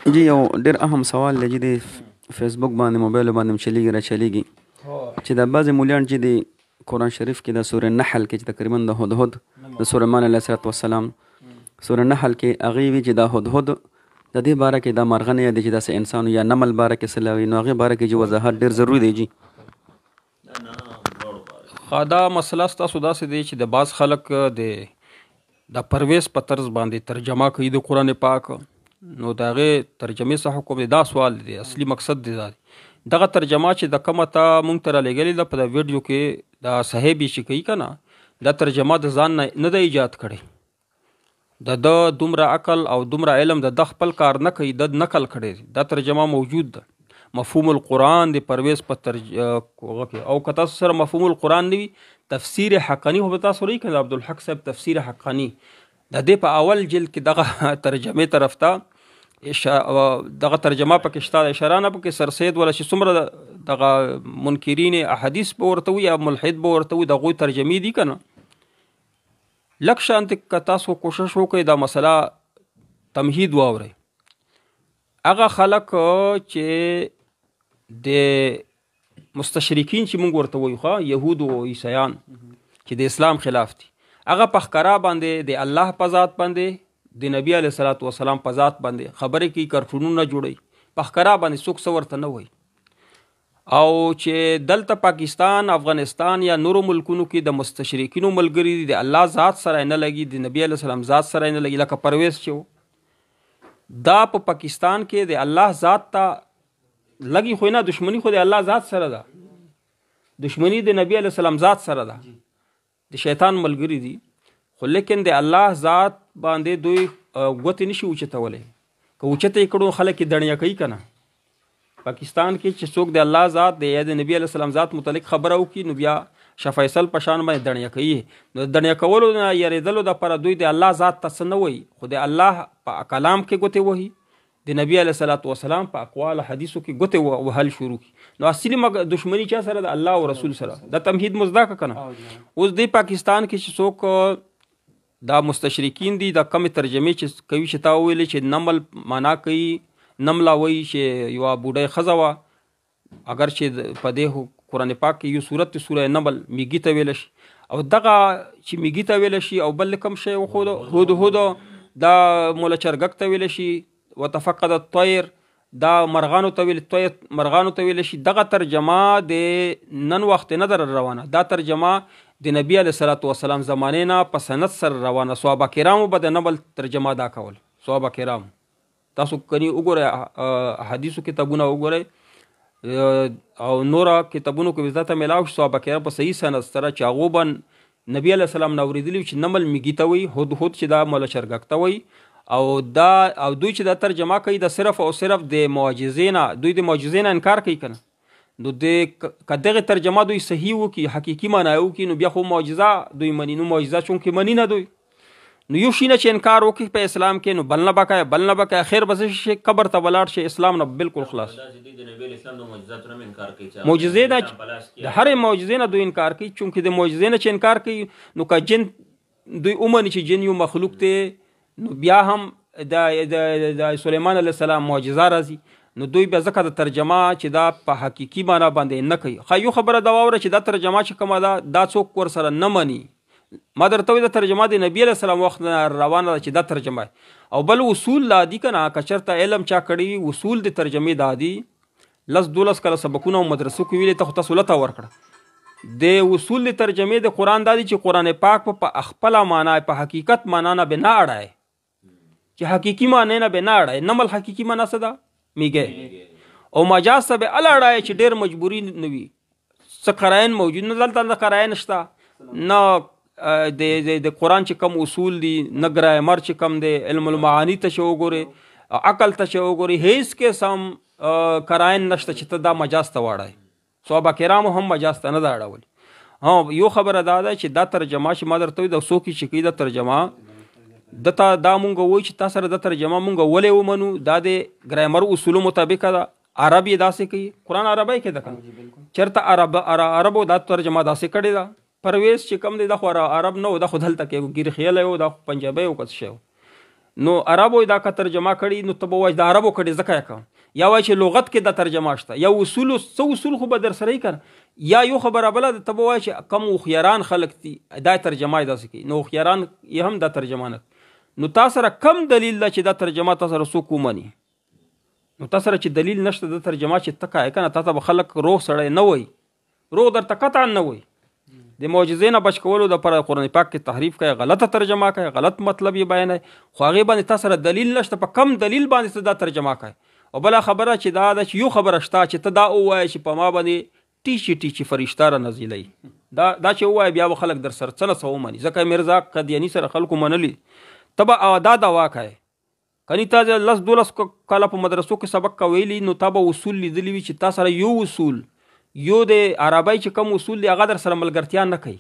جی یو ډېر اهم سوال دی چې د فیسبوک باندې موبایل باندې چلیږي را چلیږي چې د بعضې مولیان چې د قرآن شریف کې د سورې نحل کې چې تقریبا د هدهد د سلیمان علیه السلام سورې نحل کې هغې وي چې دا هدهد د دې باره کې دا مرغه نه یادېږي چې داسې انسان یا نمل باره کې څه وي، نو هغې باره کې چې وضاحت ډېر ضروري دی. جی دا مسله ستاسو داسې دی چې د بعض خلک د پرویز په طرز باندې ترجمه کوي د قرآن پاک، نو د هغې ترجمې څخه کوم دی دا سوال دی، اصلي مقصد دی دغه ترجمه چې د کومه ته مونږ ته رالیږلې ده په د ویډیو کې دا صاحب یې چې کوي که نه، دا ترجمه د ځان نه ده ایجاد کړی، د دومره عقل او دومره علم د خپل کار نه کوي، د نقل کړی دا ترجمه موجود ده. مفهوم القرآن د پرویز په او که تاسو سره مفهوم القرآن نه وي، تفسیر حقانی خو به تاسو لرئ که د عبدالحق صاحب تفسیر حقانی د دې په اول جلد کې دغه ترجمې طرف ته دغه ترجمه پکې شته، د اشاره نه پکې سرسید ولا چې څومره دغه منکرین احادیث به ورته وي یا ملحد به ورته وي، د هغوی ترجمې دي که نه. لږ شانتې که تاسو کوشش وکړئ دا مسله تمهید واورئ. هغه خلک چې د مستشرکین چې موږ ورته وایو یهود او عیسیان چې د اسلام خلاف دي، هغه په ښکاره باندې د الله په ذات باندې د نبی علیه الصلاۃ والسلام په ذات باندې خبرې کوي، کارټونونه جوړوي، په ښکاره باندې څوک څه ورته نه وایي. او چې دلته پاکستان، افغانستان یا نورو ملکونو کې د مستشرکینو ملګري دي، د الله ذات سره نه لګي، د نبی علیه السلام ذات سره نه لګي، لکه پرویز چې دا په پاکستان کې د الله ذات ته لګي، خو نه دشمنی خو د الله ذات سره ده، دشمنی د نبی علیه السلام ذات سره ده، د شیطان ملګري دي. خو لیکن د الله ذات باندې دوی ګوتې نشي اوچتولی، که اوچته یې کړو خلک یې دڼیه کوي که نه. پاکستان کې چې څوک د الله ذات د یا د نبی علیه السلام ذات متعلق خبره وکړي، نو بیا شاه فیصل په شان باندې دڼیه کوي. نو د دڼیه کولو نه یېرېدلو دپاره دوی د الله ذات ته څه نه وایي، خو د الله په کلام کې ګوتې وهي، د نبی علیه الصلاۃ والسلام په اقوال حدیثو کې ګوتې وهل شروع کړي. نو اصلي دشمنی چا سره د الله او رسول سره. دا تمهید مزدا که نه. اوس دی پاکستان کې چې څوک دا مستشرکین دي، دا کمې ترجمې چې کوي چې تا وویلې چې نمل معنا کوي، نمله وایي چې یوه بوډۍ ښځه وه، اگر چې په دې قرآن پاک کې یو صورت سوره نمل میږي ته ویلی شي، او دغه چې میږي ته ویلی شي، او بل کوم شی هدهد دا مولا چرګک ته ویلی شي، وتفقد الطیر دا مرغانو ته ویلی شي. دغه ترجمه د نن وخت نه در روانه، دا ترجمه د نبی علیه الصلاۃ والسلام زمانې نه په سند سره روانه. صحابه کرامو به د نبل ترجمه دا کول. صحابه کرام تاسو کني وګورئ، حدیثو کتابونه وګورئ او نورو کتابونو کې ځاته میلاو شي صحابه کرام په صحیح سند سره چې هغو به نبی علیه السلام نه اورېدلي چې نمل میږي ته وایي، هدهد چې دا مولا چرګک ته وایي، او دوی چې دا ترجمه کوي د صرف او صرف د معجزې نه، دوی د معجزې نه انکار کوي که نه. نو که دغه ترجمه دوی صحیح وکړي، حقیقي معنا یې وکړي، نو بیا خو معجزه دوی مني. نو معجزه چونکې مني نه دوی، نو یو شي نه چې انکار وکړي په اسلام کې، نو بل نه به کوي، بل نه به کوي، خیر به څه شي قبر ته ولاړ شي، اسلام نه بالکل خلاص. معجزې نه، د هرې معجزې نه دوی انکار کوي، چونکې د معجزې نه چې انکار کوي، نو که جن دوی ومني چې جن یو مخلوق دی، نو بیا هم د سلیمان علیه السلام معجزه راځي، نو دوی بیا ځکه د ترجمه چې دا په حقیقي معنا باندې نه کوي. ښه یو خبره دا واوره چې دا ترجمه چې کومه ده دا څوک ورسره نه مني. ما درته وایي د ترجمه د نبي علیه السلام وخت نه روانه ده چې دا ترجمه، او بل اصول لا دي که نه، که چېرته علم چا کړي اصول د ترجمې دا دي، 10-12 کاله سبقونه او مدرسو کې ویلې، ته خو تاسو لته ورکړه. د اصول د ترجمې د قرآن دا دي چې قرآن پاک په خپله معنا، په حقیقت معنا نه به نه اړایي، چې حقیقي معنی نه به نه اړایي. نمل حقیقي معنا څه ده؟ میږی. او مجاز ته به اله اړایي چې ډېر مجبوري نه وي، څه قراین موجود نه، دلته نه قراین شته، نه د قرآن چې کوم اصول دي، نه ګرامر چې کوم دی، علم المعانی ته چې وګورئ، عقل ته چې وګورئ، هیڅ قسم قراین نشته چې ته دا مجاز ته واړئ. صحابه کرامو هم مجاز ته نه ده اړولې. یو خبره دا ده چې دا ترجمه چې ما درته وایي د څوک چې کوي دا ترجمه، دته دا مونږ وایو چې تا سره د ترجمه مونږ ولې ومنو، دا د ګرامر اصولو مطابق ده. عرب یې داسې کوي، قرآن عربی کې ده که نه، چېرته عربو دا ترجمه داسې کړې ده. پرویز چې کوم دی دا خو عرب نه و، دا خو دلته کې ګیر خیلی و، دا خو پنجابی و که څه شی و. نو عربو دا که ترجمه کړي نو ته به وایي د عربو کړي ځکه یې کوم، یا وایي چې لغت کې دا ترجمه شته، یا اصول خو به در سره یې کړه، یا یو خبره بله ده ته به وایي چې کم هوښیاران خلک دي دا ترجمه یې داسې کوي، نو هوښیاران یې هم دا ترجمه نه، نو تا سره کم دلیل ده چې دا ترجمه تا سره څوک ومني، نو تا سره چې دلیل نشته د ترجمه چې ته کوې که نه، تا ته به خلک روغ سړی نه وایي، روغ درته قطعا نه وایي. د معجزې نه بچ کولو دپاره قرآن پاک کې تحریف کوي، غلطه ترجمه کوي، غلط مطلب یې بیانوي، خو هغې باندې تا سره دلیل نشته، په کم دلیل باندې ته دا ترجمه کوي. او بله خبره چې دا ده چې یو خبره شته چې ته دا ووایې چې په ما باندې ټیچي فرشته را نازلوي، دا چې ووایې بیا به خلک در سره څه نه څه ومني، ځکه میرزا قادیاني سره خلکو منلي، ته به دا دعوا کوې کنی تا 10-12 کاله په مدرسو کې سبق ویلی، نو تا به اصول لیدلی وي چې تا سره یو اصول یو د عربی چې کوم اصول دی هغه در سره ملګرتیا نه کوي،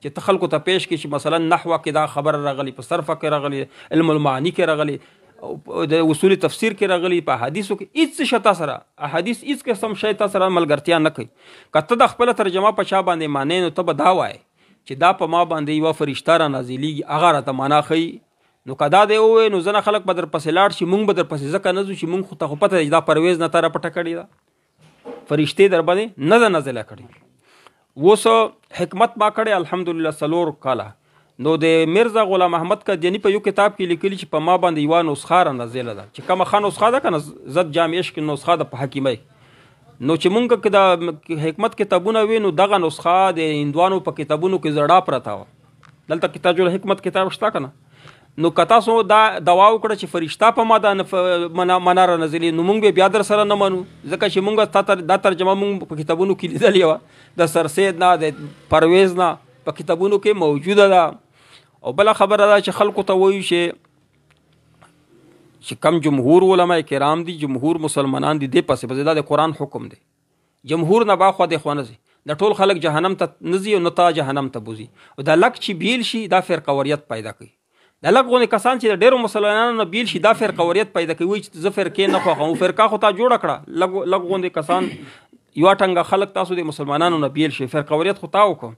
چې ته خلکو ته پیش کړي چې مثلا نحوه کې دا خبره راغلی، په صرفه کې راغلی، علم المعانی کې راغلی، د اصول تفسیر کې راغلی، په حدیثو کې هیڅ شی تا سره احادیث هیڅ قسم شی تا سره ملګرتیا نه کوي. که ته د خپله ترجمه په چا باندې معنی نو ته به دا وایې چې دا په ما باندې یوه فرشته را نازلیږي، هغه راته معنا ښیي، نو که دا دی ووایې نو ځنه خلک به در پسې لاړ شي، مونږ به در پسې ځکه نه ځو چې مونږ خو ته خو پته دی دا پرویز نه تا را پټه کړې ده، فرشتې در باندې نه ده نازله کړې. اوس حکمت ما کړی الحمدلله 4 کاله، نو د میرزا غلام احمد قادیاني په یو کتاب کې لیکلي چې په ما باندې یوه نسخه را نازله ده، چې کومه ښه نسخه ده که نه زد جامع عشق نسخه ده په حکیمۍ، نو چې مونږ که د حکمت کتابونه وي نو دغه نسخه د هندوانو په کتابونو کې زړه پرته وه، دلته کتاب الحکمت کتاب شته که نه، نو که تاسو دا دعوا وکړه چې فرشته په ما دا معنا را نازلي، نو مونږ به بیا در سره نه منو، ځکه چې مونږ دا ترجمه مونږ په کتابونو کې لیدلې وه، د سرسید نه د پرویز نه په کتابونو کې موجوده ده. او بله خبره ده چې خلکو ته وایو چې کم جمهور علما کرام دي، جمهور مسلمانان دي، دې پسې دا د قرآن حکم دی، جمهور نه باخوا د خوا نه ځي، د ټول خلک جهنم ته نه ځي او نه تا جهنم ته بوځي، او دا لک چې بیل شي دا فرقوریت پیدا کوي، د لږ غونې کسان چې د ډېرو مسلمانانو نه بیل شي دا فرقوریت پیدا کوي، چې زه فرقې نه خوښوم، فرقه خو تا جوړه کړه، لږ غونې کسان یوه ټنګه خلک تاسو د مسلمانانو نه بیل شي، فرقوریت خو تا وکړو،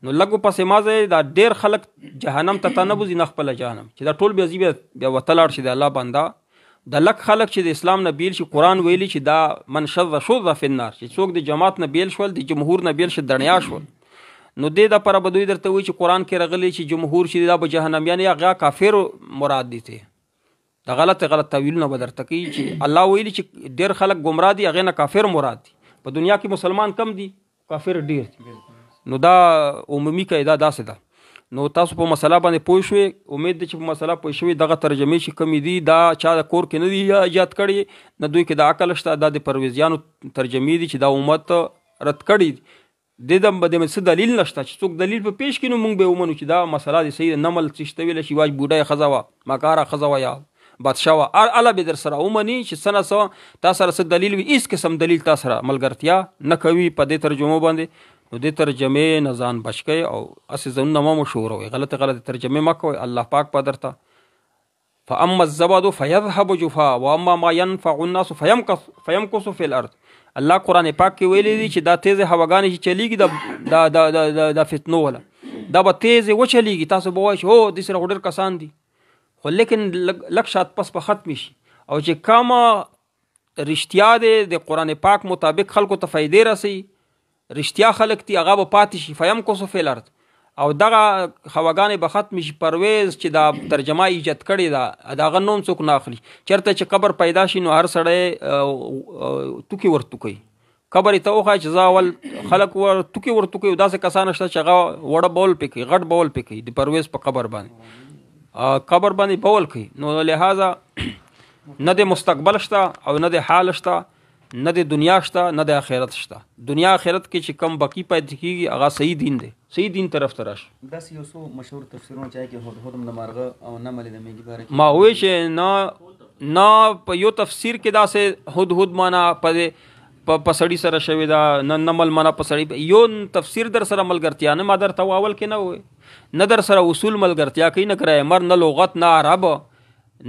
نو لږ پسې ما ځای دا ډېر خلک جهنم ته تا نه بوځي نه خپله جهنم، چې دا ټول بیا ځي بیا وته لاړ شي د الله بنده، د لږ خلک چې د اسلام نه بیل شي، قرآن ویلي چې دا من شذ فی النار، چې څوک د جماعت نه بیل شول، د جمهور نه بیل شي دڼیا شول، نو دې دپاره به دوی درته وایي چې قرآن کې راغلی چې جمهور چې دا به جهنمیان یا هغه کافر مراد دي، ته د غلط تاویلونه به درته کوي چې الله ویلي چې ډېر خلک ګمراه دي، هغې نه کافر مراد دي، په دنیا کې مسلمان کم دي، کافر ډېر دي، نو دا عمومي قاعده داسې ده. نو تاسو په مسله باندې پوه شوې، امید دی چې په مسله پوه شوې، دغه ترجمې چې کمې دي دا چا د کور کې نه دي ایجاد کړي، نه دوی کې د عقل شته، دا د پرویزیانو ترجمې دي چې دا امت رد کړي دي، د دې څه دلیل نشته، چې څوک دلیل په پیش کړي نو موږ به ومنو چې دا مسله د صحیح نمل څه شته ویلی شي، واج بوډۍ ښځه وه، مکاره ښځه وه، یا بادشاه وه، الله به در سره ومني چې څه نه څه تا سره څه دلیل وي، هېڅ قسم دلیل تا سره ملګرتیا نه کوي په دې ترجمو باندې، نو دې ترجمې نه ځان بچ کوئ او هسې ځانونه مه مشهوروئ، غلطې ترجمې مه کوئ، الله پاک به درته فاما الزبد فیذهب جفاء واما ما ينفع الناس فیمکث فی الارض. الله قرآن پاک کې ویلی دی چې دا تیزې هواګانې چې چلیږي د فتنو وله دا به تیزې وچلیږي، تاسو به وایئ چې هو دې سره خو ډېر کسان دي، خو لیکن لږ شات پس به ختمې شي، او چې کومه رښتیا دی د قرآن پاک مطابق خلکو ته فایدې رسوي، رښتیا خلک دي هغه به پاتې شي، فیمکث فی الارض، او دغه هواګانې به ختمې شي. پرویز چې دا ترجمه ایجاد کړې ده د هغه نوم څوک نه اخلي، چېرته چې قبر پیدا شي نو هر سړی توکي ورتوکوي، قبر یې ته وښایه چې زه اول خلک توکي ورتوکوي، داسې کسان شته چې هغه وړه بول پې کوي، غټ بول پې کوي د پرویز په قبر باندې بول کوي، نو لہذا نه د مستقبل شته او نه د حال شته، نه د دنیا شته نه د آخرت شته. دنیا آخرت کې چې کم بقی پیدا کېږي هغه صحیح دین دی، صحیح دین طرف ته راشي. داسې یو څو مشهور تفسیرونه چې هغې کې هدهد د مارغه او نمل د میږي باره کې ما وایي چې نه په یو تفسیر کې داسې هدهد معنا په سړي سره شوې ده، نه نمل معنا په سړي، یو تفسیر در سره ملګرتیا نه ما درته اول کې نه وایي، نه در سره اصول ملګرتیا کوي، نه ګرامر، نه لغت، نه عرب،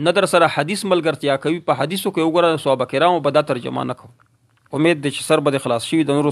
نه در سره حدیث ملګرتیا کوي. په حدیثو کې وګوره صحابه کرامو به دا ترجمه نه کوو. امید دی چې سر به دې خلاص شوي د نورو